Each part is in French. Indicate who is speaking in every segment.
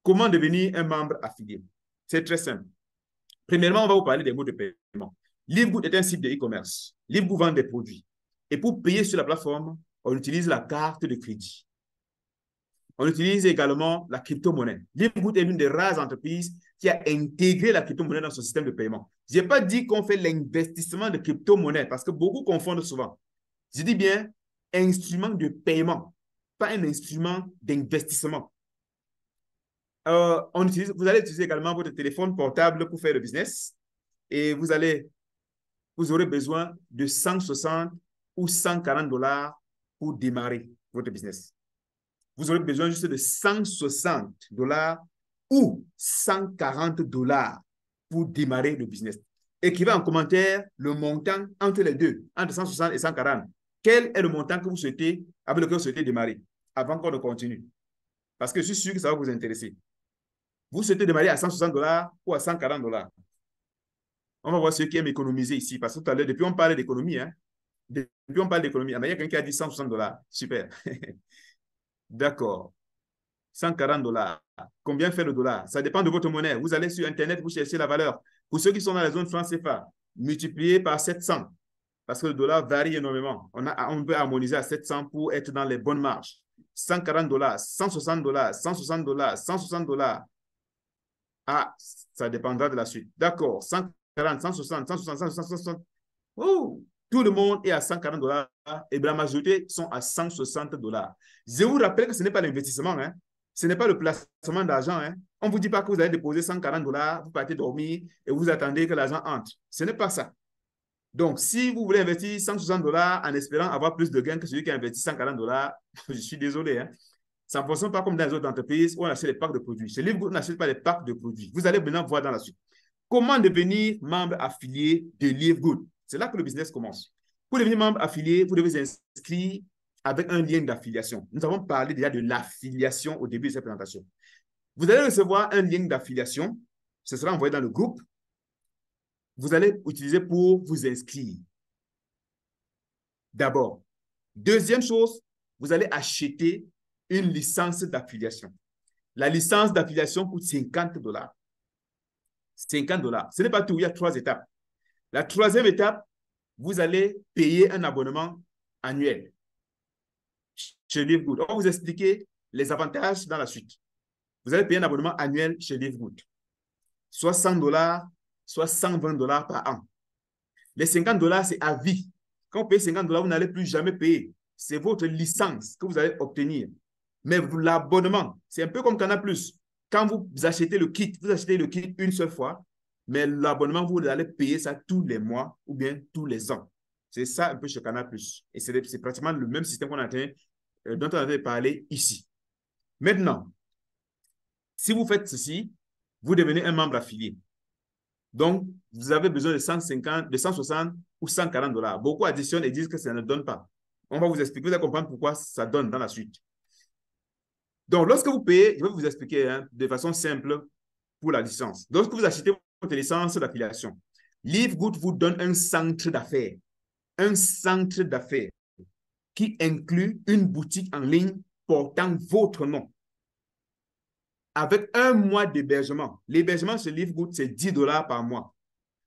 Speaker 1: Comment devenir un membre affilié? C'est très simple. Premièrement, on va vous parler des modes de paiement. Livegood est un site de e-commerce. Livegood vend des produits. Et pour payer sur la plateforme, on utilise la carte de crédit. On utilise également la crypto-monnaie. Livegood est l'une des rares entreprises qui a intégré la crypto-monnaie dans son système de paiement. Je n'ai pas dit qu'on fait l'investissement de crypto-monnaie parce que beaucoup confondent souvent. Je dis bien instrument de paiement, pas un instrument d'investissement. Vous allez utiliser également votre téléphone portable pour faire le business et vous aurez besoin de 160 ou 140 dollars pour démarrer votre business. Vous aurez besoin juste de 160 dollars ou 140 dollars pour démarrer le business. Écrivez en commentaire le montant entre les deux, entre 160 et 140. Quel est le montant que vous souhaitez, avec lequel vous souhaitez démarrer avant qu'on ne continue? Parce que je suis sûr que ça va vous intéresser. Vous souhaitez démarrer à 160 dollars ou à 140 dollars? On va voir ceux qui aiment économiser ici. Parce que tout à l'heure, depuis on parle d'économie, hein? Depuis on parle d'économie. Mais il y a quelqu'un qui a dit 160 dollars. Super. D'accord. 140 dollars. Combien fait le dollar? Ça dépend de votre monnaie. Vous allez sur Internet, vous cherchez la valeur. Pour ceux qui sont dans la zone franc CFA, multiplié par 700. Parce que le dollar varie énormément. On peut harmoniser à 700 pour être dans les bonnes marges. 140 dollars, 160 dollars, 160 dollars, 160 dollars. Ah, ça dépendra de la suite. D'accord. 140, 160, 160, 160, 160. Oh, tout le monde est à 140 dollars et la majorité sont à 160 dollars. Je vous rappelle que ce n'est pas l'investissement, hein? Ce n'est pas le placement d'argent. Hein? On ne vous dit pas que vous allez déposer 140 dollars, vous partez dormir et vous attendez que l'argent entre. Ce n'est pas ça. Donc, si vous voulez investir 160 dollars en espérant avoir plus de gains que celui qui a investi 140 dollars, je suis désolé. Hein? Ça ne fonctionne pas comme dans les autres entreprises où on achète les packs de produits. Chez Livegood, on n'achète pas les packs de produits. Vous allez maintenant voir dans la suite. Comment devenir membre affilié de Livegood? C'est là que le business commence. Pour devenir membre affilié, vous devez vous inscrire avec un lien d'affiliation. Nous avons parlé déjà de l'affiliation au début de cette présentation. Vous allez recevoir un lien d'affiliation. Ce sera envoyé dans le groupe. Vous allez utiliser pour vous inscrire. D'abord. Deuxième chose, vous allez acheter une licence d'affiliation. La licence d'affiliation coûte 50 dollars. 50 dollars. Ce n'est pas tout, il y a 3 étapes. La troisième étape, vous allez payer un abonnement annuel chez Livegood. On va vous expliquer les avantages dans la suite. Vous allez payer un abonnement annuel chez Livegood. Soit 100 dollars, soit 120 dollars par an. Les 50 dollars, c'est à vie. Quand vous payez 50 dollars, vous n'allez plus jamais payer. C'est votre licence que vous allez obtenir. Mais l'abonnement, c'est un peu comme Canal+. Quand vous achetez le kit, vous achetez le kit une seule fois, mais l'abonnement, vous allez payer ça tous les mois ou bien tous les ans. C'est ça un peu chez Canal+. Et c'est pratiquement le même système dont on avait parlé ici. Maintenant, si vous faites ceci, vous devenez un membre affilié. Donc, vous avez besoin de 150, de 160 ou 140 dollars. Beaucoup additionnent et disent que ça ne donne pas. On va vous expliquer, vous allez comprendre pourquoi ça donne dans la suite. Donc, lorsque vous payez, je vais vous expliquer de façon simple pour la licence. Lorsque vous achetez votre licence d'affiliation, Livegood vous donne un centre d'affaires. Un centre d'affaires qui inclut une boutique en ligne portant votre nom. Avec un mois d'hébergement. L'hébergement chez Livegood, c'est 10 dollars par mois.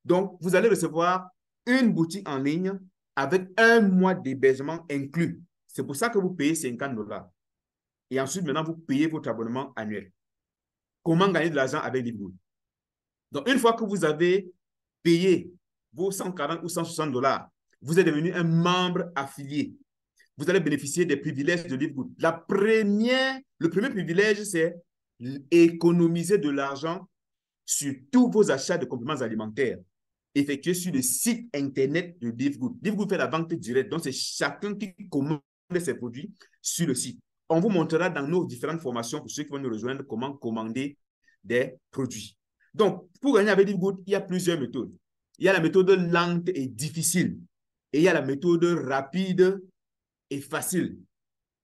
Speaker 1: Donc, vous allez recevoir une boutique en ligne avec un mois d'hébergement inclus. C'est pour ça que vous payez 50 dollars. Et ensuite, maintenant, vous payez votre abonnement annuel. Comment gagner de l'argent avec Livegood? Donc, une fois que vous avez payé vos 140 ou 160 dollars, vous êtes devenu un membre affilié. Vous allez bénéficier des privilèges de Livegood. Le premier privilège, c'est économiser de l'argent sur tous vos achats de compléments alimentaires effectués sur le site internet de Livegood. Livegood fait la vente directe, donc c'est chacun qui commande ses produits sur le site. On vous montrera dans nos différentes formations, pour ceux qui vont nous rejoindre, comment commander des produits. Donc, pour gagner avec Livegood, il y a plusieurs méthodes. Il y a la méthode lente et difficile. Et il y a la méthode rapide et facile.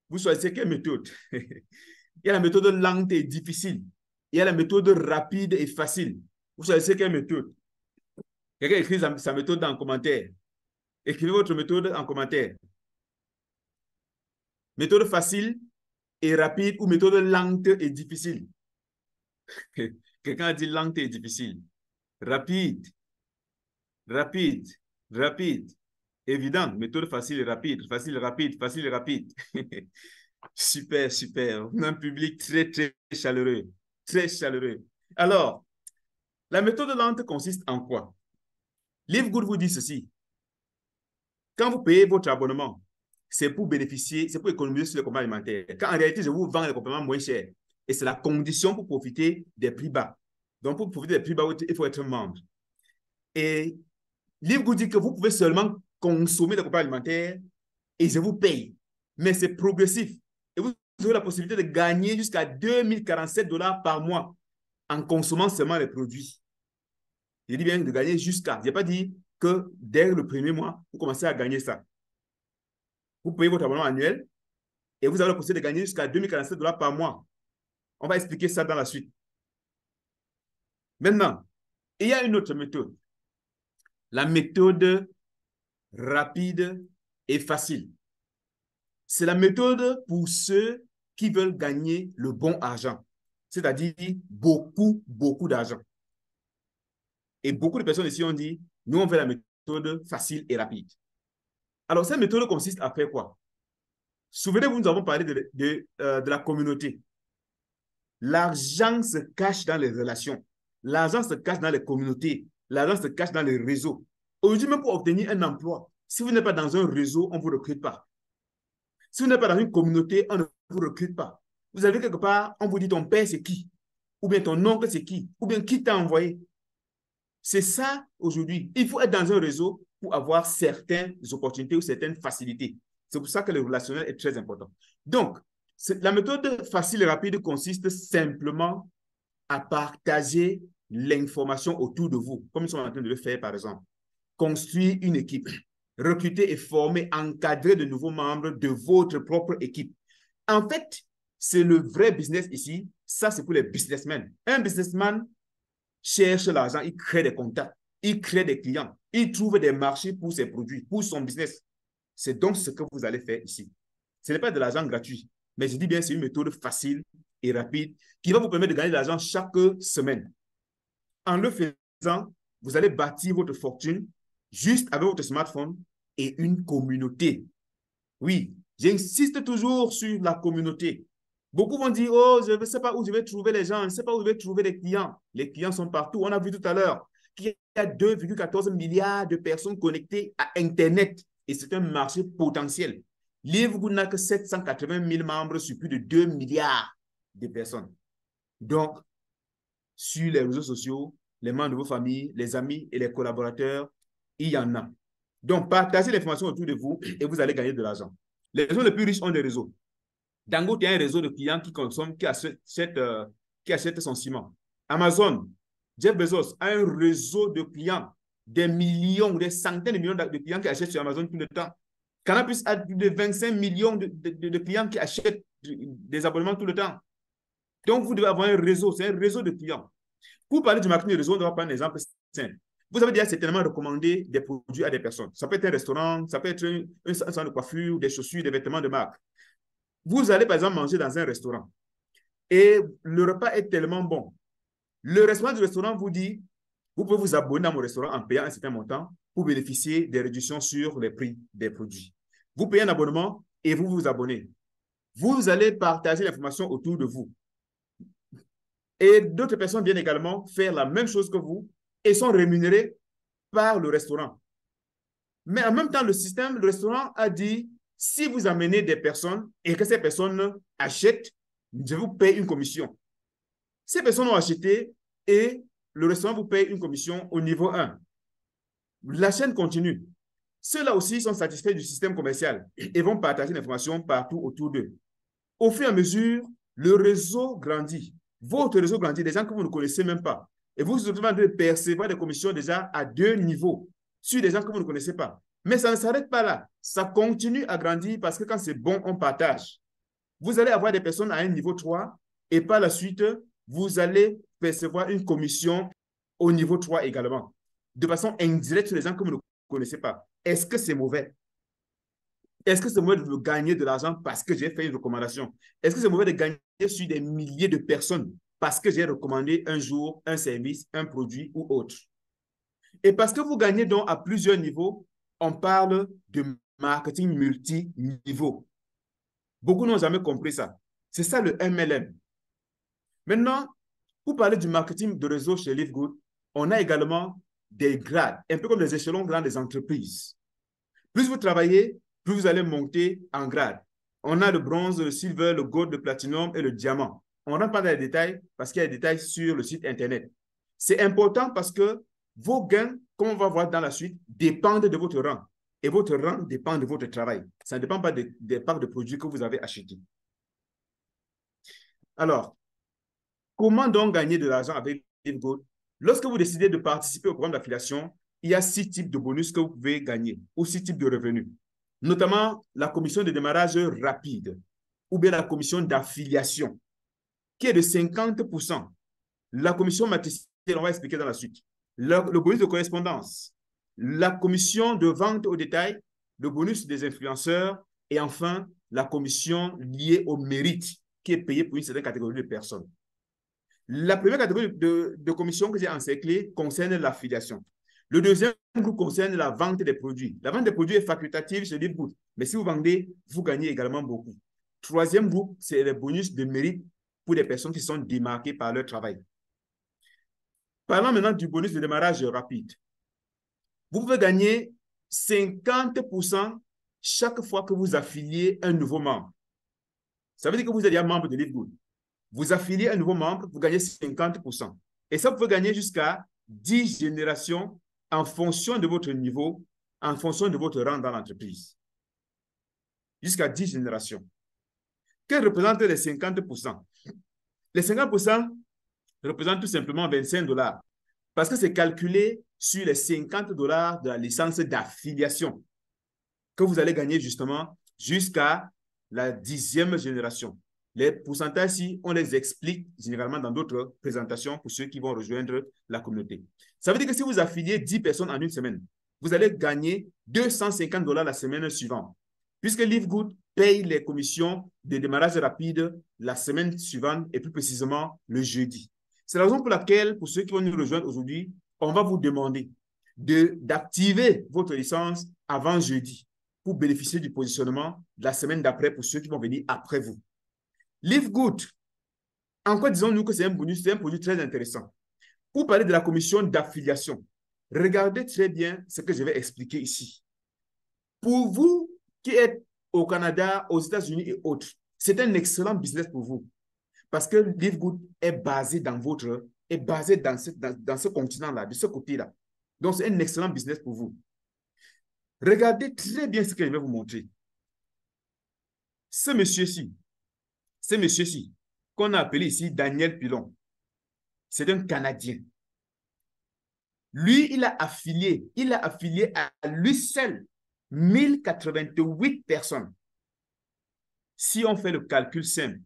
Speaker 1: Vous choisissez quelle méthode? Il y a la méthode lente et difficile. Il y a la méthode rapide et facile. Vous choisissez quelle méthode? Quelqu'un écrit sa méthode en commentaire. Écrivez votre méthode en commentaire. Méthode facile et rapide ou méthode lente et difficile? Quelqu'un a dit lente et difficile. Rapide, rapide, rapide. Évident, méthode facile et rapide, facile, rapide, facile et rapide. Super, super. On a un public très, très chaleureux. Très chaleureux. Alors, la méthode lente consiste en quoi? Live Good vous dit ceci. Quand vous payez votre abonnement, c'est pour bénéficier, c'est pour économiser sur les compléments alimentaires. Quand en réalité, je vous vends les compléments moins chers. Et c'est la condition pour profiter des prix bas. Donc, pour profiter des prix bas, il faut être membre. Et Live Good dit que vous pouvez seulement consommer des compléments alimentaires et je vous paye. Mais c'est progressif. Et vous aurez la possibilité de gagner jusqu'à 2047 $ par mois en consommant seulement les produits. Je dis bien de gagner jusqu'à. Je n'ai pas dit que dès le premier mois, vous commencez à gagner ça. Vous payez votre abonnement annuel et vous avez la possibilité de gagner jusqu'à 2047 $ par mois. On va expliquer ça dans la suite. Maintenant, il y a une autre méthode. La méthode rapide et facile. C'est la méthode pour ceux qui veulent gagner le bon argent, c'est-à-dire beaucoup, beaucoup d'argent. Et beaucoup de personnes ici ont dit, nous, on veut la méthode facile et rapide. Alors, cette méthode consiste à faire quoi? Souvenez-vous, nous avons parlé de la communauté. L'argent se cache dans les relations. L'argent se cache dans les communautés. L'argent se cache dans les réseaux. Aujourd'hui, même pour obtenir un emploi, si vous n'êtes pas dans un réseau, on ne vous recrute pas. Si vous n'êtes pas dans une communauté, on ne vous recrute pas. Vous avez quelque part, on vous dit ton père c'est qui? Ou bien ton oncle c'est qui? Ou bien qui t'a envoyé? C'est ça aujourd'hui. Il faut être dans un réseau pour avoir certaines opportunités ou certaines facilités. C'est pour ça que le relationnel est très important. Donc, la méthode facile et rapide consiste simplement à partager l'information autour de vous, comme nous sommes en train de le faire par exemple. Construire une équipe, recruter et former, encadrer de nouveaux membres de votre propre équipe. En fait, c'est le vrai business ici. Ça, c'est pour les businessmen. Un businessman cherche l'argent, il crée des contacts, il crée des clients, il trouve des marchés pour ses produits, pour son business. C'est donc ce que vous allez faire ici. Ce n'est pas de l'argent gratuit, mais je dis bien c'est une méthode facile et rapide qui va vous permettre de gagner de l'argent chaque semaine. En le faisant, vous allez bâtir votre fortune juste avec votre smartphone et une communauté. Oui, j'insiste toujours sur la communauté. Beaucoup vont dire, oh, je ne sais pas où je vais trouver les gens, je ne sais pas où je vais trouver les clients. Les clients sont partout. On a vu tout à l'heure qu'il y a 2,14 milliards de personnes connectées à Internet et c'est un marché potentiel. Live n'a que 780 000 membres sur plus de 2 milliards de personnes. Donc, sur les réseaux sociaux, les membres de vos familles, les amis et les collaborateurs, il y en a. Donc, partagez l'information autour de vous et vous allez gagner de l'argent. Les gens les plus riches ont des réseaux. Dangote a un réseau de clients qui consomment, qui achètent son ciment. Amazon, Jeff Bezos a un réseau de clients, des millions, des centaines de millions de clients qui achètent sur Amazon tout le temps. Canal+ a plus de 25 millions de clients qui achètent des abonnements tout le temps. Donc, vous devez avoir un réseau, c'est un réseau de clients. Pour parler du marketing de réseau, on va prendre un exemple simple. Vous avez déjà certainement recommandé des produits à des personnes. Ça peut être un restaurant, ça peut être un salon de coiffure, des chaussures, des vêtements de marque. Vous allez par exemple manger dans un restaurant et le repas est tellement bon. Le restaurant du restaurant vous dit, vous pouvez vous abonner à mon restaurant en payant un certain montant pour bénéficier des réductions sur les prix des produits. Vous payez un abonnement et vous vous abonnez. Vous allez partager l'information autour de vous. Et d'autres personnes viennent également faire la même chose que vous et sont rémunérées par le restaurant. Mais en même temps, le restaurant a dit, si vous amenez des personnes et que ces personnes achètent, je vous paye une commission. Ces personnes ont acheté et le restaurant vous paye une commission au niveau 1. La chaîne continue. Ceux-là aussi sont satisfaits du système commercial et vont partager l'information partout autour d'eux. Au fur et à mesure, le réseau grandit. Votre réseau grandit, des gens que vous ne connaissez même pas. Et vous vous retrouvez en train de percevoir des commissions déjà à 2 niveaux sur des gens que vous ne connaissez pas. Mais ça ne s'arrête pas là. Ça continue à grandir parce que quand c'est bon, on partage. Vous allez avoir des personnes à un niveau 3 et par la suite, vous allez percevoir une commission au niveau 3 également, de façon indirecte sur les gens que vous ne connaissez pas. Est-ce que c'est mauvais? Est-ce que c'est mauvais de gagner de l'argent parce que j'ai fait une recommandation? Est-ce que c'est mauvais de gagner sur des milliers de personnes parce que j'ai recommandé un jour un service, un produit ou autre. Et parce que vous gagnez donc à plusieurs niveaux, on parle de marketing multi-niveau. Beaucoup n'ont jamais compris ça. C'est ça le MLM. Maintenant, pour parler du marketing de réseau chez LiveGood, on a également des grades, un peu comme les échelons grands des entreprises. Plus vous travaillez, plus vous allez monter en grade. On a le bronze, le silver, le gold, le platinum et le diamant. On ne rentre pas dans les détails parce qu'il y a des détails sur le site Internet. C'est important parce que vos gains, comme on va voir dans la suite, dépendent de votre rang. Et votre rang dépend de votre travail. Ça ne dépend pas des parts de produits que vous avez achetés. Alors, comment donc gagner de l'argent avec LiveGood? Lorsque vous décidez de participer au programme d'affiliation, il y a 6 types de bonus que vous pouvez gagner ou 6 types de revenus. Notamment la commission de démarrage rapide ou bien la commission d'affiliation qui est de 50%. La commission matricielle, on va expliquer dans la suite. Le bonus de correspondance, la commission de vente au détail, le bonus des influenceurs et enfin la commission liée au mérite qui est payée pour une certaine catégorie de personnes. La première catégorie de commission que j'ai encerclée concerne l'affiliation. Le deuxième groupe concerne la vente des produits. La vente des produits est facultative chez LiveGood, mais si vous vendez, vous gagnez également beaucoup. Troisième groupe, c'est les bonus de mérite pour les personnes qui sont démarquées par leur travail. Parlons maintenant du bonus de démarrage rapide. Vous pouvez gagner 50% chaque fois que vous affiliez un nouveau membre. Ça veut dire que vous êtes déjà membre de LiveGood. Vous affiliez un nouveau membre, vous gagnez 50%. Et ça, vous pouvez gagner jusqu'à 10 générations en fonction de votre niveau, en fonction de votre rang dans l'entreprise. Jusqu'à 10 générations. Que représentent les 50%? Les 50% représentent tout simplement 25 $. Parce que c'est calculé sur les 50 $ de la licence d'affiliation que vous allez gagner justement jusqu'à la 10e génération. Les pourcentages ici, on les explique généralement dans d'autres présentations pour ceux qui vont rejoindre la communauté. Ça veut dire que si vous affiliez 10 personnes en une semaine, vous allez gagner 250 $ la semaine suivante. Puisque LiveGood paye les commissions de démarrage rapide la semaine suivante et plus précisément le jeudi. C'est la raison pour laquelle, pour ceux qui vont nous rejoindre aujourd'hui, on va vous demander d'activer votre licence avant jeudi pour bénéficier du positionnement de la semaine d'après pour ceux qui vont venir après vous. LiveGood, en quoi disons-nous que c'est un bonus, c'est un produit très intéressant. Pour parler de la commission d'affiliation, regardez très bien ce que je vais expliquer ici. Pour vous qui êtes au Canada, aux États-Unis et autres, c'est un excellent business pour vous. Parce que LiveGood est basé dans ce continent-là, de ce côté-là. Donc, c'est un excellent business pour vous. Regardez très bien ce que je vais vous montrer. Ce monsieur-ci, qu'on a appelé ici Daniel Pilon, c'est un Canadien. Lui, il a affilié à lui seul 1088 personnes. Si on fait le calcul simple,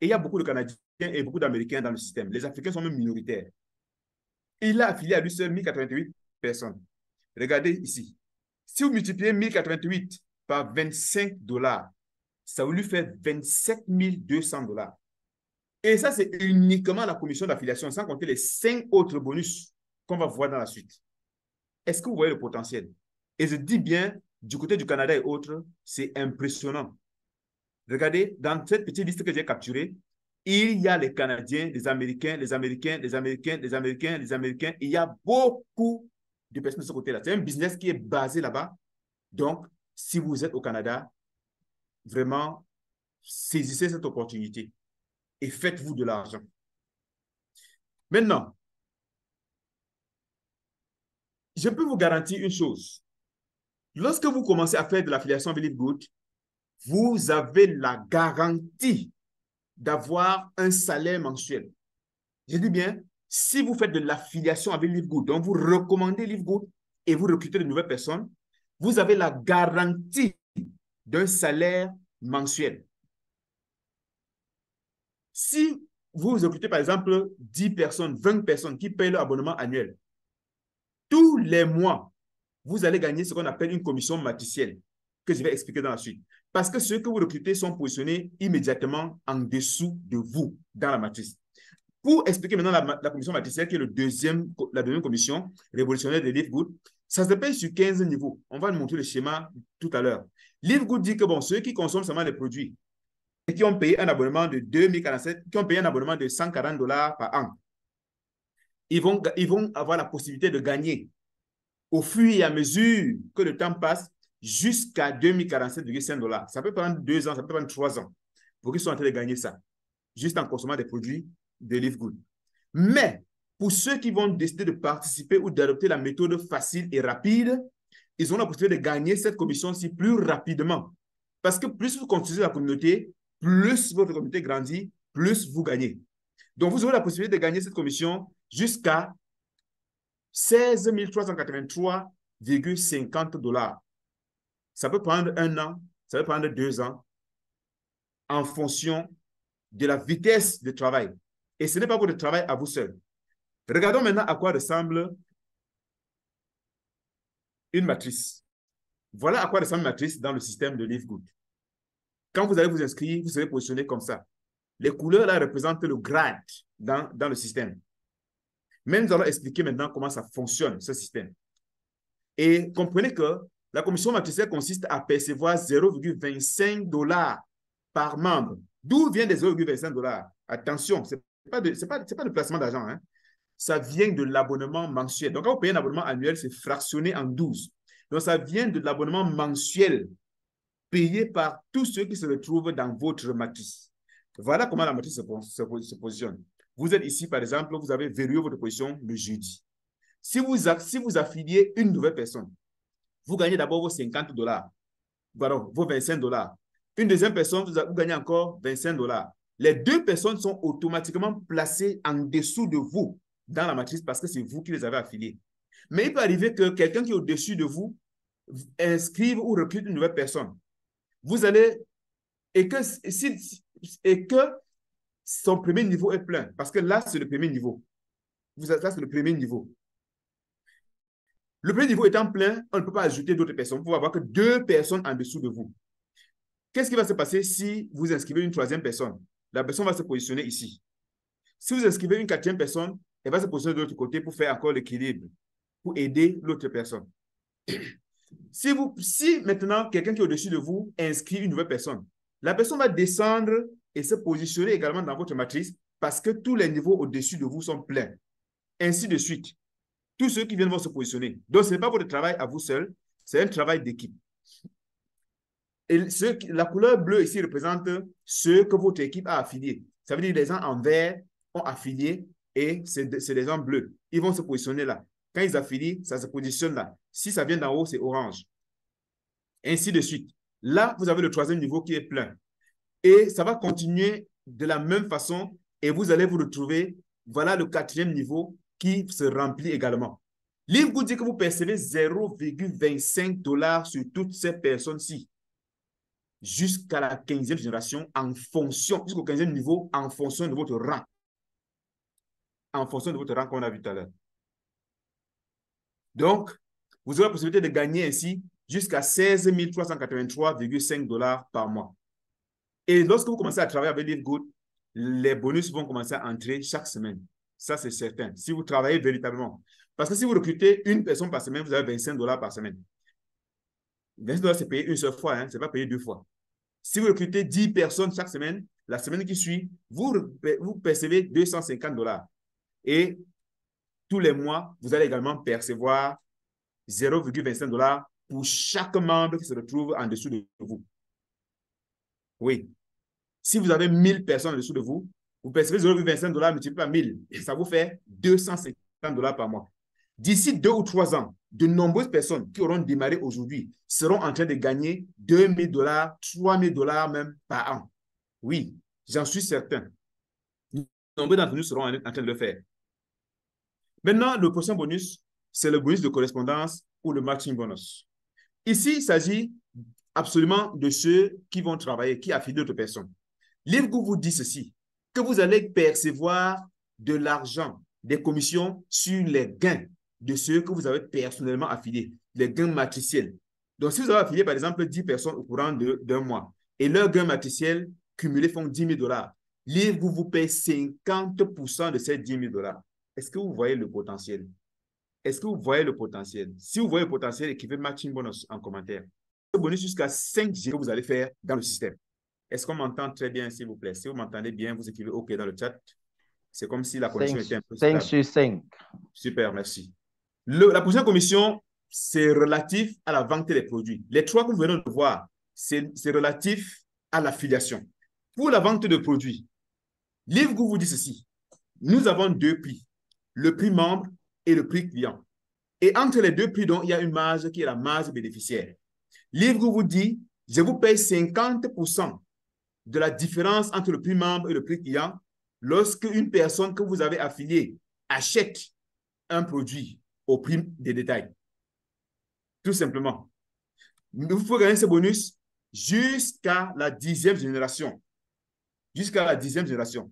Speaker 1: et il y a beaucoup de Canadiens et beaucoup d'Américains dans le système, les Africains sont même minoritaires. Il a affilié à lui seul 1088 personnes. Regardez ici. Si vous multipliez 1088 par 25 $, ça vous lui fait 27 200 $. Et ça, c'est uniquement la commission d'affiliation, sans compter les 5 autres bonus qu'on va voir dans la suite. Est-ce que vous voyez le potentiel? Et je dis bien, du côté du Canada et autres, c'est impressionnant. Regardez, dans cette petite liste que j'ai capturée, il y a les Canadiens, les Américains, les Américains, les Américains, les Américains, les Américains. Il y a beaucoup de personnes de ce côté-là. C'est un business qui est basé là-bas. Donc, si vous êtes au Canada, vraiment, saisissez cette opportunité et faites-vous de l'argent. Maintenant, je peux vous garantir une chose. Lorsque vous commencez à faire de l'affiliation avec LiveGood, vous avez la garantie d'avoir un salaire mensuel. Je dis bien, si vous faites de l'affiliation avec LiveGood, donc vous recommandez LiveGood et vous recrutez de nouvelles personnes, vous avez la garantie d'un salaire mensuel. Si vous recrutez par exemple 10 personnes, 20 personnes qui payent leur abonnement annuel, tous les mois, vous allez gagner ce qu'on appelle une commission matricielle, que je vais expliquer dans la suite. Parce que ceux que vous recrutez sont positionnés immédiatement en dessous de vous dans la matrice. Pour expliquer maintenant la commission matricielle, qui est la deuxième commission révolutionnaire de Leafgood, ça se paye sur 15 niveaux. On va nous montrer le schéma tout à l'heure. Leafgood dit que bon, ceux qui consomment seulement les produits et qui ont payé un abonnement de 2047, qui ont payé un abonnement de $140 par an, ils vont avoir la possibilité de gagner au fur et à mesure que le temps passe jusqu'à 2047,5 $. Ça peut prendre 2 ans, ça peut prendre 3 ans pour qu'ils soient en train de gagner ça, juste en consommant des produits de Leafgood. Mais pour ceux qui vont décider de participer ou d'adopter la méthode facile et rapide, ils ont la possibilité de gagner cette commission-ci plus rapidement. Parce que plus vous construisez la communauté, plus votre communauté grandit, plus vous gagnez. Donc, vous aurez la possibilité de gagner cette commission jusqu'à 16 383,50 $. Ça peut prendre 1 an, ça peut prendre 2 ans, en fonction de la vitesse de travail. Et ce n'est pas votre travail à vous seul. Regardons maintenant à quoi ressemble une matrice. Voilà à quoi ressemble une matrice dans le système de Leafgood. Quand vous allez vous inscrire, vous serez positionné comme ça. Les couleurs là représentent le grade dans le système. Mais nous allons expliquer maintenant comment ça fonctionne, ce système. Et comprenez que la commission matricielle consiste à percevoir 0,25 $ par membre. D'où vient les 0,25 $? Attention, ce n'est pas de placement d'argent. Hein? Ça vient de l'abonnement mensuel. Donc, quand vous payez un abonnement annuel, c'est fractionné en 12. Donc, ça vient de l'abonnement mensuel payé par tous ceux qui se retrouvent dans votre matrice. Voilà comment la matrice se positionne. Vous êtes ici, par exemple, vous avez verrouillé votre position le jeudi. Si vous affiliez une nouvelle personne, vous gagnez d'abord vos 50 $, pardon, vos 25 $. Une deuxième personne, vous gagnez encore 25 $. Les deux personnes sont automatiquement placées en dessous de vous dans la matrice parce que c'est vous qui les avez affiliés. Mais il peut arriver que quelqu'un qui est au-dessus de vous inscrive ou recrute une nouvelle personne. Vous allez, et que son premier niveau est plein, parce que là, c'est le premier niveau. Ça, c'est le premier niveau. Le premier niveau étant plein, on ne peut pas ajouter d'autres personnes. Vous pouvez avoir que 2 personnes en dessous de vous. Qu'est-ce qui va se passer si vous inscrivez une 3e personne? La personne va se positionner ici. Si vous inscrivez une 4e personne, elle va se positionner de l'autre côté pour faire encore l'équilibre, pour aider l'autre personne. Si maintenant quelqu'un qui est au-dessus de vous inscrit une nouvelle personne, la personne va descendre et se positionner également dans votre matrice parce que tous les niveaux au-dessus de vous sont pleins. Ainsi de suite. Tous ceux qui viennent vont se positionner. Donc, ce n'est pas votre travail à vous seul, c'est un travail d'équipe. Et la couleur bleue ici représente ceux que votre équipe a affiliés. Ça veut dire que les gens en vert ont affilié et c'est les gens bleus. Ils vont se positionner là. Quand ils affilient, ça se positionne là. Si ça vient d'en haut, c'est orange. Ainsi de suite. Là, vous avez le 3e niveau qui est plein. Et ça va continuer de la même façon et vous allez vous retrouver, voilà le 4e niveau qui se remplit également. Leafgood dit que vous percevez 0,25 $ sur toutes ces personnes-ci jusqu'à la 15e génération en fonction, jusqu'au 15e niveau en fonction de votre rang. En fonction de votre rang qu'on a vu tout à l'heure. Donc, vous aurez la possibilité de gagner ainsi jusqu'à 16 383,5 $ par mois. Et lorsque vous commencez à travailler avec Leafgood, les bonus vont commencer à entrer chaque semaine. Ça, c'est certain. Si vous travaillez véritablement. Parce que si vous recrutez une personne par semaine, vous avez 25 $ par semaine. 25 $, c'est payé une seule fois, hein, ce n'est pas payé 2 fois. Si vous recrutez 10 personnes chaque semaine, la semaine qui suit, vous percevez 250 $. Et tous les mois, vous allez également percevoir 0,25 $ pour chaque membre qui se retrouve en dessous de vous. Oui. Si vous avez 1000 personnes en dessous de vous, vous percevez 0,25 $ multiplié par 1000. Et ça vous fait 250 $ par mois. D'ici 2 ou 3 ans, de nombreuses personnes qui auront démarré aujourd'hui seront en train de gagner 2000 $, 3000 $ même par an. Oui, j'en suis certain. Nombreux d'entre nous seront en train de le faire. Maintenant, le prochain bonus, c'est le bonus de correspondance ou le matching bonus. Ici, il s'agit absolument de ceux qui vont travailler, qui affilient d'autres personnes. Leafgood vous dit ceci, que vous allez percevoir de l'argent, des commissions sur les gains de ceux que vous avez personnellement affiliés, les gains matriciels. Donc, si vous avez affilié, par exemple, 10 personnes au courant d'un mois et leurs gains matriciels cumulés font 10 000 $, Livre vous paye 50% de ces 10 000 $. Est-ce que vous voyez le potentiel? Est-ce que vous voyez le potentiel? Si vous voyez le potentiel, écrivez matching bonus en commentaire. Ce bonus jusqu'à 5 G que vous allez faire dans le système. Est-ce qu'on m'entend très bien, s'il vous plaît? Si vous m'entendez bien, vous écrivez OK dans le chat. C'est comme si la connexion était un peu stable.
Speaker 2: 5 sur 5.
Speaker 1: Super, merci. La prochaine commission, c'est relatif à la vente des produits. Les trois que vous venez de voir, c'est relatif à l'affiliation. Pour la vente de produits, Livgo vous dit ceci. Nous avons deux prix, le prix membre et le prix client. Et entre les deux prix, donc, il y a une marge qui est la marge bénéficiaire. Livgo vous dit, je vous paye 50% de la différence entre le prix membre et le prix client lorsque une personne que vous avez affiliée achète un produit au prix des détails. Tout simplement. Vous pouvez gagner ce bonus jusqu'à la 10e génération. Jusqu'à la 10e génération.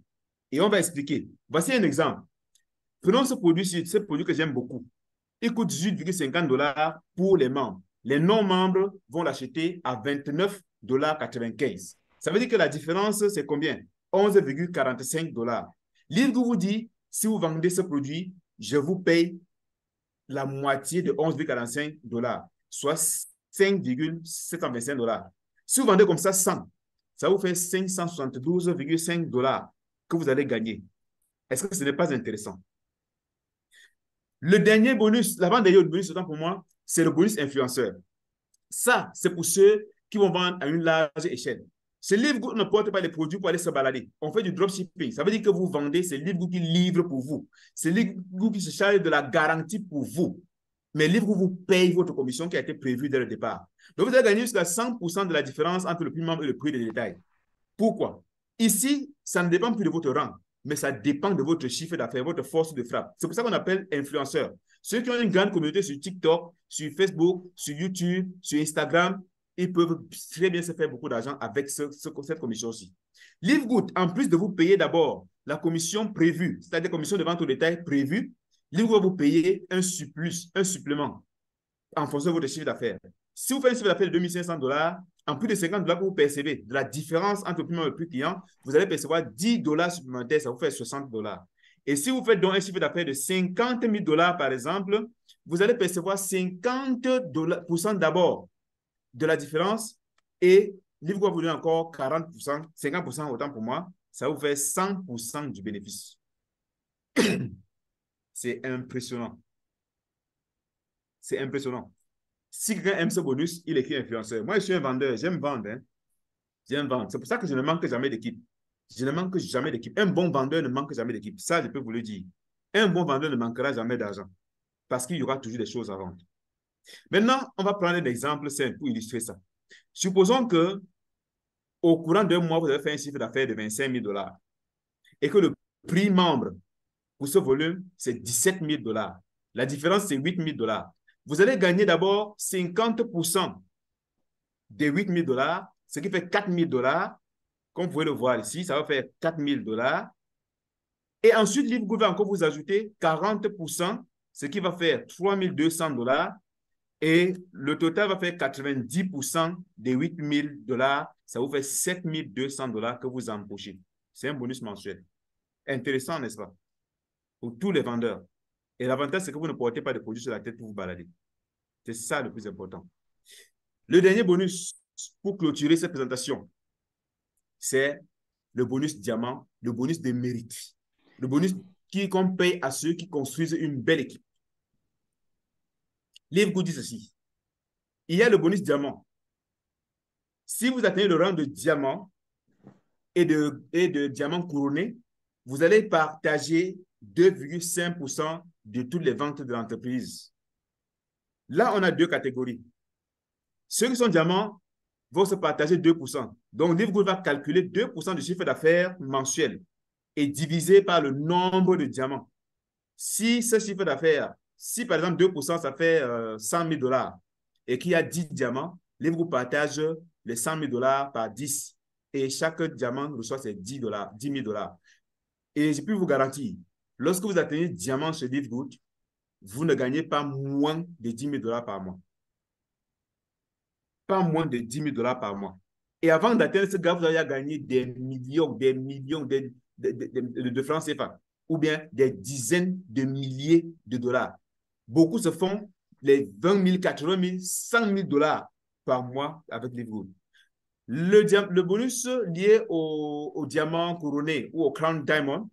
Speaker 1: Et on va expliquer. Voici un exemple. Prenons ce produit que j'aime beaucoup. Il coûte 18,50 $ pour les membres. Les non-membres vont l'acheter à 29,95 $. Ça veut dire que la différence, c'est combien? 11,45 $. Livgo vous dit, si vous vendez ce produit, je vous paye la moitié de 11,45 $, soit 5,725 $. Si vous vendez comme ça 100, ça vous fait 572,5 $ que vous allez gagner. Est-ce que ce n'est pas intéressant? Le dernier bonus, l'avant-dernier bonus, autant pour moi, c'est le bonus influenceur. Ça, c'est pour ceux qui vont vendre à une large échelle. Ce livre ne porte pas les produits pour aller se balader. On fait du dropshipping. Ça veut dire que vous vendez, c'est livre qui livre pour vous. C'est livre qui se charge de la garantie pour vous. Mais livre vous paye votre commission qui a été prévue dès le départ. Donc, vous allez gagner jusqu'à 100% de la différence entre le prix membre et le prix de détail. Pourquoi? Ici, ça ne dépend plus de votre rang, mais ça dépend de votre chiffre d'affaires, votre force de frappe. C'est pour ça qu'on appelle influenceurs. Ceux qui ont une grande communauté sur TikTok, sur Facebook, sur YouTube, sur Instagram, ils peuvent très bien se faire beaucoup d'argent avec cette commission-ci. Livegood, en plus de vous payer d'abord la commission prévue, c'est-à-dire la commission de vente au détail prévue, Livegood va vous payer un surplus, un supplément en fonction de votre chiffre d'affaires. Si vous faites un chiffre d'affaires de 2500 $, en plus de 50 $ que vous percevez de la différence entre le prix et le prix client, vous allez percevoir 10 $ supplémentaires, ça vous fait 60 $. Et si vous faites donc un chiffre d'affaires de 50 000 $ par exemple, vous allez percevoir 50% d'abord de la différence et Livgo va vous donner encore 40%, 50% autant pour moi, ça vous fait 100% du bénéfice. C'est impressionnant. C'est impressionnant. Si quelqu'un aime ce bonus, il écrit influenceur. Moi, je suis un vendeur, j'aime vendre. Hein. J'aime vendre. C'est pour ça que je ne manque jamais d'équipe. Je ne manque jamais d'équipe. Un bon vendeur ne manque jamais d'équipe. Ça, je peux vous le dire. Un bon vendeur ne manquera jamais d'argent parce qu'il y aura toujours des choses à vendre. Maintenant, on va prendre un exemple simple pour illustrer ça. Supposons que au courant d'un mois, vous avez fait un chiffre d'affaires de 25 000 $ et que le prix membre pour ce volume, c'est 17 000 $. La différence, c'est 8 000 $. Vous allez gagner d'abord 50% des 8 000 $, ce qui fait 4 000 $. Comme vous pouvez le voir ici, ça va faire 4 000 $. Et ensuite, Livgo va encore vous ajouter 40%, ce qui va faire 3 200 $. Et le total va faire 90% des 8 000 $. Ça vous fait 7 200 $ que vous embauchez. C'est un bonus mensuel. Intéressant, n'est-ce pas? Pour tous les vendeurs. Et l'avantage, c'est que vous ne portez pas de produits sur la tête pour vous balader. C'est ça le plus important. Le dernier bonus pour clôturer cette présentation, c'est le bonus diamant, le bonus de mérite. Le bonus qu'on paye à ceux qui construisent une belle équipe. Livgo dit ceci. Il y a le bonus diamant. Si vous atteignez le rang de diamant et de diamant couronné, vous allez partager 2,5% de toutes les ventes de l'entreprise. Là, on a deux catégories. Ceux qui sont diamants vont se partager 2%. Donc, Livgo va calculer 2% du chiffre d'affaires mensuel et diviser par le nombre de diamants. Si ce chiffre d'affaires, si par exemple 2%, ça fait 100 000 $ et qu'il y a 10 diamants, Livgo partage les 100 000 $ par 10 et chaque diamant reçoit ses 10 000 $. Et je peux vous garantir, lorsque vous atteignez diamant chez Livgo, vous ne gagnez pas moins de 10 000 $ par mois. Pas moins de 10 000 $ par mois. Et avant d'atteindre ce grade, vous allez gagner des millions de francs CFA ou bien des dizaines de milliers de dollars. Beaucoup se font les 20 000, 80 000, 100 000 dollars par mois avec les Livgood. Le bonus lié au diamant couronné ou au crown diamond,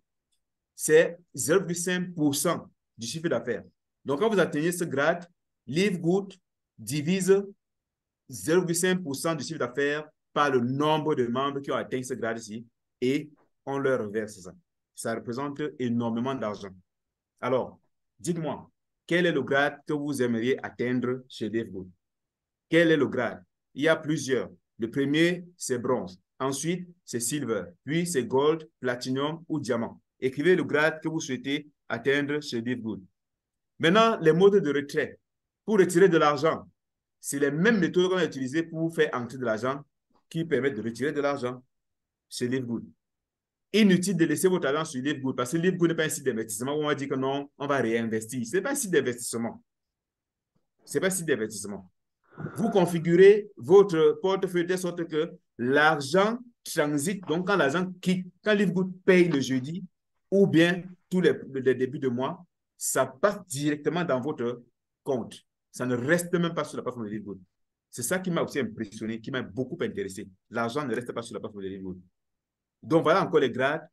Speaker 1: c'est 0,5% du chiffre d'affaires. Donc, quand vous atteignez ce grade, Livgood divise 0,5% du chiffre d'affaires par le nombre de membres qui ont atteint ce grade-ci et on leur reverse ça. Ça représente énormément d'argent. Alors, dites-moi, quel est le grade que vous aimeriez atteindre chez Livgood? Quel est le grade? Il y a plusieurs. Le premier, c'est bronze. Ensuite, c'est silver. Puis, c'est gold, platinum ou diamant. Écrivez le grade que vous souhaitez atteindre chez Livgood. Maintenant, les modes de retrait. Pour retirer de l'argent, c'est les mêmes méthodes qu'on a utilisées pour faire entrer de l'argent qui permettent de retirer de l'argent chez Livgood. Inutile de laisser votre argent sur Livgood parce que Livgood n'est pas un site d'investissement où on va dire que non, on va réinvestir. Ce n'est pas un site d'investissement. Ce n'est pas un site d'investissement. Vous configurez votre portefeuille de sorte que l'argent transite. Donc, quand l'argent quitte, quand Livgood paye le jeudi ou bien tous les débuts de mois, ça passe directement dans votre compte. Ça ne reste même pas sur la plateforme de Livgood. C'est ça qui m'a aussi impressionné, qui m'a beaucoup intéressé. L'argent ne reste pas sur la plateforme de Livgood. Donc, voilà encore les grades.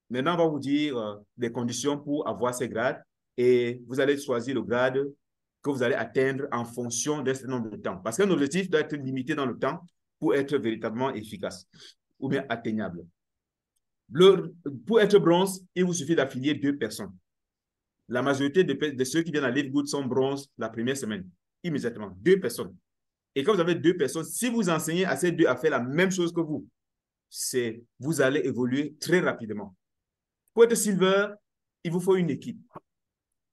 Speaker 1: Maintenant, on va vous dire les conditions pour avoir ces grades et vous allez choisir le grade que vous allez atteindre en fonction d'un certain nombre de temps. Parce qu'un objectif doit être limité dans le temps pour être véritablement efficace ou bien atteignable. Pour être bronze, il vous suffit d'affilier 2 personnes. La majorité de ceux qui viennent à Livgood sont bronze la première semaine, immédiatement. 2 personnes. Et quand vous avez 2 personnes, si vous enseignez à ces 2 à faire la même chose que vous allez évoluer très rapidement. Pour être silver, il vous faut une équipe.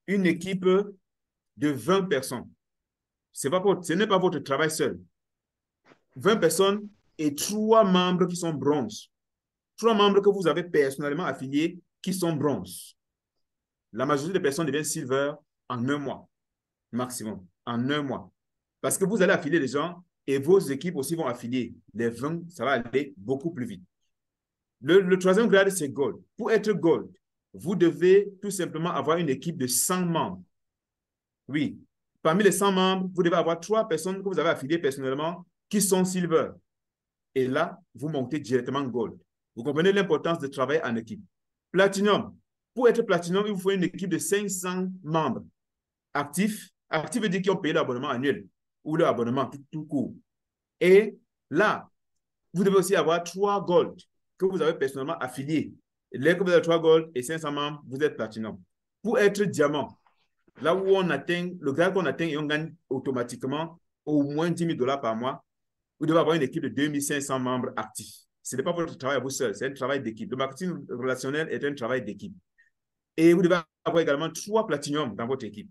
Speaker 1: Une équipe de 20 personnes. Ce n'est pas votre travail seul. 20 personnes et 3 membres qui sont bronze. 3 membres que vous avez personnellement affiliés qui sont bronze. La majorité des personnes deviennent silver en 1 mois, maximum, en 1 mois. Parce que vous allez affilier les gens et vos équipes aussi vont affilier. Les 20, ça va aller beaucoup plus vite. Le troisième grade, c'est gold. Pour être gold, vous devez tout simplement avoir une équipe de 100 membres. Oui, parmi les 100 membres, vous devez avoir 3 personnes que vous avez affiliées personnellement qui sont silver. Et là, vous montez directement gold. Vous comprenez l'importance de travailler en équipe. Platinum. Pour être platinum, il vous faut une équipe de 500 membres actifs. Actifs veut dire qu'ils ont payé l'abonnement annuel ou l'abonnement tout court. Et là, vous devez aussi avoir 3 gold que vous avez personnellement affiliés. Dès que vous avez 3 gold et 500 membres, vous êtes platinum. Pour être diamant, là où on atteint, le grade qu'on atteint et on gagne automatiquement au moins 10 000 dollars par mois, vous devez avoir une équipe de 2500 membres actifs. Ce n'est pas votre travail à vous seul, c'est un travail d'équipe. Le marketing relationnel est un travail d'équipe. Et vous devez avoir également 3 platinum dans votre équipe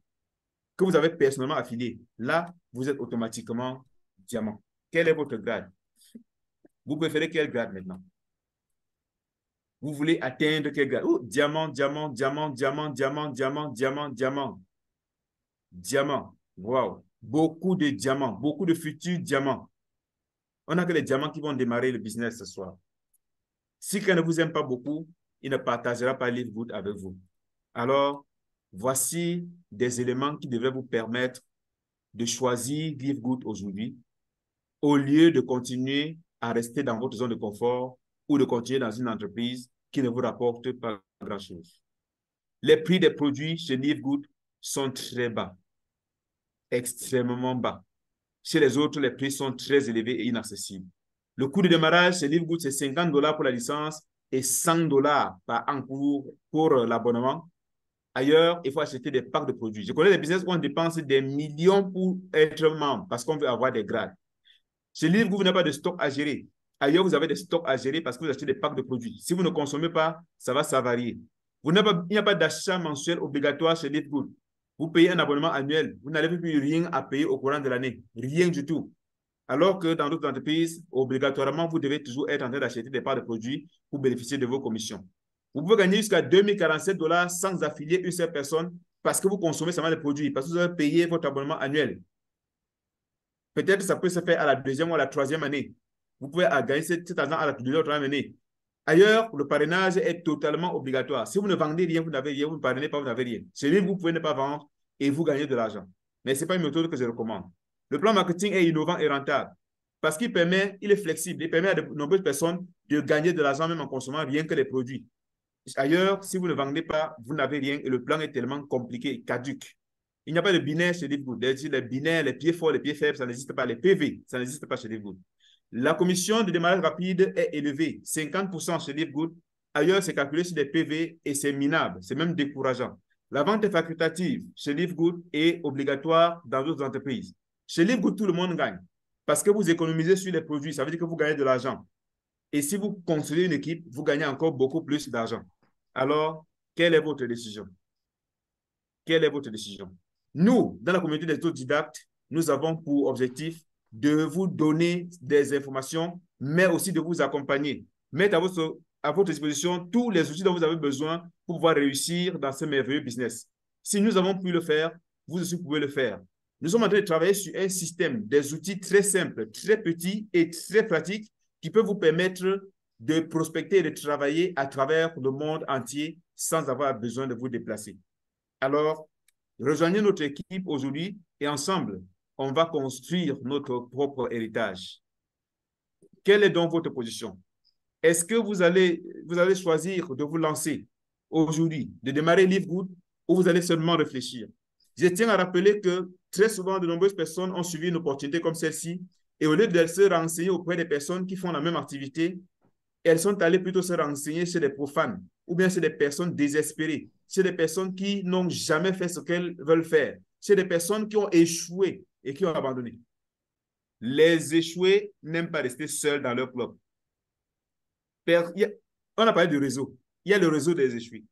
Speaker 1: que vous avez personnellement affiliés. Là, vous êtes automatiquement diamant. Quel est votre grade? Vous préférez quel grade maintenant? Vous voulez atteindre quel grade? Oh, diamant, diamant, diamant, diamant, diamant, diamant, diamant, diamant. Diamant. Wow. Beaucoup de diamants, beaucoup de futurs diamants. On n'a que les diamants qui vont démarrer le business ce soir. Si quelqu'un ne vous aime pas beaucoup, il ne partagera pas Livgood avec vous. Alors, voici des éléments qui devraient vous permettre de choisir Livgood aujourd'hui au lieu de continuer à rester dans votre zone de confort ou de continuer dans une entreprise qui ne vous rapporte pas grand-chose. Les prix des produits chez Livgood sont très bas, extrêmement bas. Chez les autres, les prix sont très élevés et inaccessibles. Le coût de démarrage chez Livgood, c'est 50 $ pour la licence et 100 $ par an pour l'abonnement. Ailleurs, il faut acheter des packs de produits. Je connais des business où on dépense des millions pour être membre parce qu'on veut avoir des grades. Chez Livgood, vous n'avez pas de stock à gérer. Ailleurs, vous avez des stocks à gérer parce que vous achetez des packs de produits. Si vous ne consommez pas, ça va varier. Il n'y a pas d'achat mensuel obligatoire chez Livgood. Vous payez un abonnement annuel. Vous n'avez plus rien à payer au courant de l'année. Rien du tout. Alors que dans d'autres entreprises, obligatoirement, vous devez toujours être en train d'acheter des parts de produits pour bénéficier de vos commissions. Vous pouvez gagner jusqu'à 2047 $ sans affilier une seule personne parce que vous consommez seulement des produits, parce que vous avez payé votre abonnement annuel. Peut-être que ça peut se faire à la 2e ou à la 3e année. Vous pouvez gagner cet argent à la de l'autre année. Ailleurs, le parrainage est totalement obligatoire. Si vous ne vendez rien, vous n'avez rien, vous ne parrainez pas, vous n'avez rien. Chez lui, vous pouvez ne pas vendre et vous gagnez de l'argent. Mais ce n'est pas une méthode que je recommande. Le plan marketing est innovant et rentable parce qu'il est flexible, il permet à de nombreuses personnes de gagner de l'argent même en consommant rien que les produits. Ailleurs, si vous ne vendez pas, vous n'avez rien et le plan est tellement compliqué, caduc. Il n'y a pas de binaire chez Livegood. Les binaires, les pieds forts, les pieds faibles, ça n'existe pas. Les PV, ça n'existe pas chez Livegood. La commission de démarrage rapide est élevée, 50% chez Livegood. Ailleurs, c'est calculé sur des PV et c'est minable, c'est même décourageant. La vente est facultative chez Livegood et obligatoire dans d'autres entreprises. Chez Livegood, tout le monde gagne parce que vous économisez sur les produits, ça veut dire que vous gagnez de l'argent. Et si vous construisez une équipe, vous gagnez encore beaucoup plus d'argent. Alors, quelle est votre décision? Quelle est votre décision? Nous, dans la communauté des autodidactes, nous avons pour objectif de vous donner des informations, mais aussi de vous accompagner. Mettre à votre disposition tous les outils dont vous avez besoin pour pouvoir réussir dans ce merveilleux business. Si nous avons pu le faire, vous aussi pouvez le faire. Nous sommes en train de travailler sur un système, des outils très simples, très petits et très pratiques qui peuvent vous permettre de prospecter et de travailler à travers le monde entier sans avoir besoin de vous déplacer. Alors, rejoignez notre équipe aujourd'hui et ensemble, on va construire notre propre héritage. Quelle est donc votre position? Est-ce que vous allez choisir de vous lancer aujourd'hui, de démarrer Livegood, ou vous allez seulement réfléchir? Je tiens à rappeler que très souvent, de nombreuses personnes ont suivi une opportunité comme celle-ci et au lieu de se renseigner auprès des personnes qui font la même activité, elles sont allées plutôt se renseigner chez des profanes ou bien chez des personnes désespérées, chez des personnes qui n'ont jamais fait ce qu'elles veulent faire, chez des personnes qui ont échoué et qui ont abandonné. Les échoués n'aiment pas rester seuls dans leur club. On a parlé du réseau. Il y a le réseau des échoués.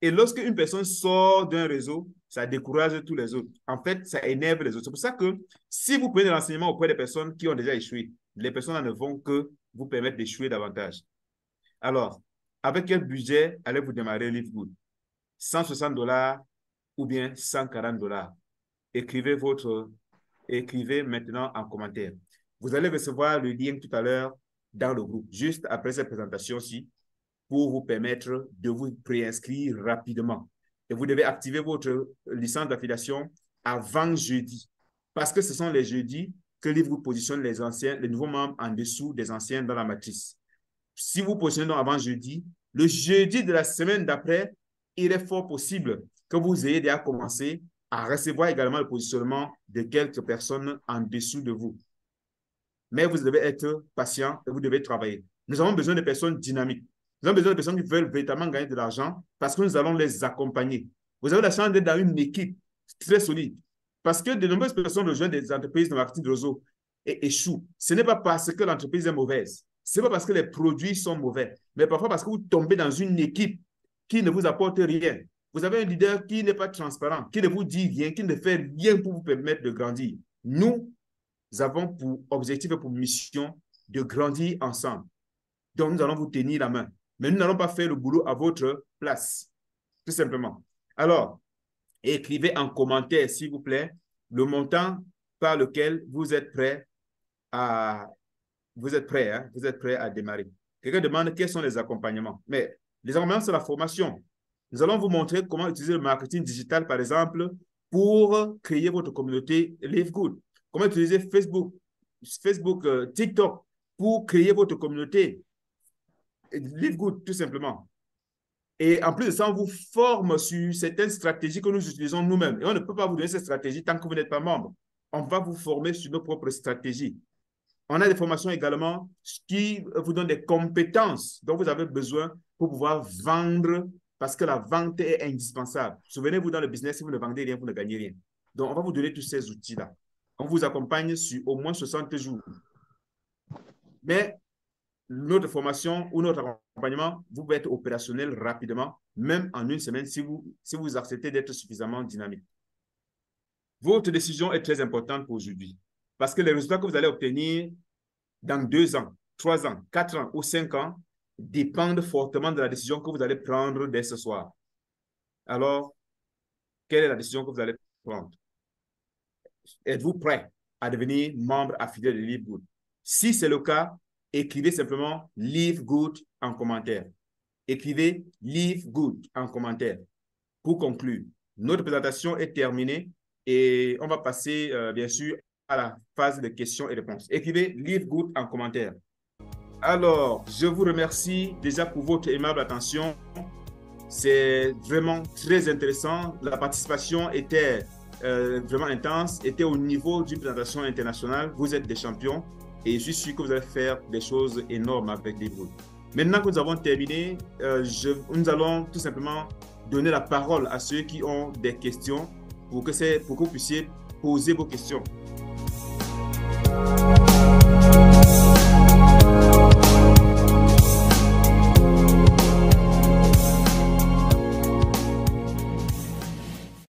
Speaker 1: Et lorsque une personne sort d'un réseau, ça décourage tous les autres. En fait, ça énerve les autres. C'est pour ça que si vous prenez des renseignements auprès des personnes qui ont déjà échoué, les personnes ne vont que vous permettre d'échouer davantage. Alors, avec quel budget allez-vous démarrer Livegood? 160 $ ou bien 140 $? Écrivez maintenant en commentaire. Vous allez recevoir le lien tout à l'heure dans le groupe, juste après cette présentation-ci, pour vous permettre de vous préinscrire rapidement. Et vous devez activer votre licence d'affiliation avant jeudi, parce que ce sont les jeudis que Livegood positionne les nouveaux membres en dessous des anciens dans la matrice. Si vous positionnez donc avant jeudi, le jeudi de la semaine d'après, il est fort possible que vous ayez déjà commencé à recevoir également le positionnement de quelques personnes en dessous de vous. Mais vous devez être patient et vous devez travailler. Nous avons besoin de personnes dynamiques. Nous avons besoin de personnes qui veulent véritablement gagner de l'argent parce que nous allons les accompagner. Vous avez la chance d'être dans une équipe très solide parce que de nombreuses personnes rejoignent des entreprises de marketing de réseau et échouent. Ce n'est pas parce que l'entreprise est mauvaise. Ce n'est pas parce que les produits sont mauvais, mais parfois parce que vous tombez dans une équipe qui ne vous apporte rien. Vous avez un leader qui n'est pas transparent, qui ne vous dit rien, qui ne fait rien pour vous permettre de grandir. Nous avons pour objectif et pour mission de grandir ensemble. Donc, nous allons vous tenir la main. Mais nous n'allons pas faire le boulot à votre place, tout simplement. Alors, écrivez en commentaire, s'il vous plaît, le montant par lequel vous êtes prêt à démarrer. Quelqu'un demande quels sont les accompagnements. Mais les accompagnements, c'est la formation. Nous allons vous montrer comment utiliser le marketing digital, par exemple, pour créer votre communauté Livegood. Comment utiliser Facebook, TikTok pour créer votre communauté Livegood, tout simplement. Et en plus de ça, on vous forme sur certaines stratégies que nous utilisons nous-mêmes. Et on ne peut pas vous donner cette stratégie tant que vous n'êtes pas membre. On va vous former sur nos propres stratégies. On a des formations également qui vous donnent des compétences dont vous avez besoin pour pouvoir vendre parce que la vente est indispensable. Souvenez-vous, dans le business, si vous ne vendez rien, vous ne gagnez rien. Donc, on va vous donner tous ces outils-là. On vous accompagne sur au moins 60 jours. Mais notre formation ou notre accompagnement, vous pouvez être opérationnel rapidement, même en une semaine, si vous acceptez d'être suffisamment dynamique. Votre décision est très importante pour aujourd'hui. Parce que les résultats que vous allez obtenir dans 2 ans, 3 ans, 4 ans ou 5 ans dépendent fortement de la décision que vous allez prendre dès ce soir. Alors, quelle est la décision que vous allez prendre? Êtes-vous prêt à devenir membre affilié de Livegood? Si c'est le cas, écrivez simplement Live Good en commentaire. Écrivez Live Good en commentaire. Pour conclure, notre présentation est terminée et on va passer, bien sûr, à la phase de questions et réponses. Écrivez Live Good en commentaire. Alors, je vous remercie déjà pour votre aimable attention. C'est vraiment très intéressant. La participation était vraiment intense, était au niveau d'une présentation internationale. Vous êtes des champions et je suis sûr que vous allez faire des choses énormes avec Live Good. Maintenant que nous avons terminé, nous allons tout simplement donner la parole à ceux qui ont des questions pour que vous puissiez poser vos questions.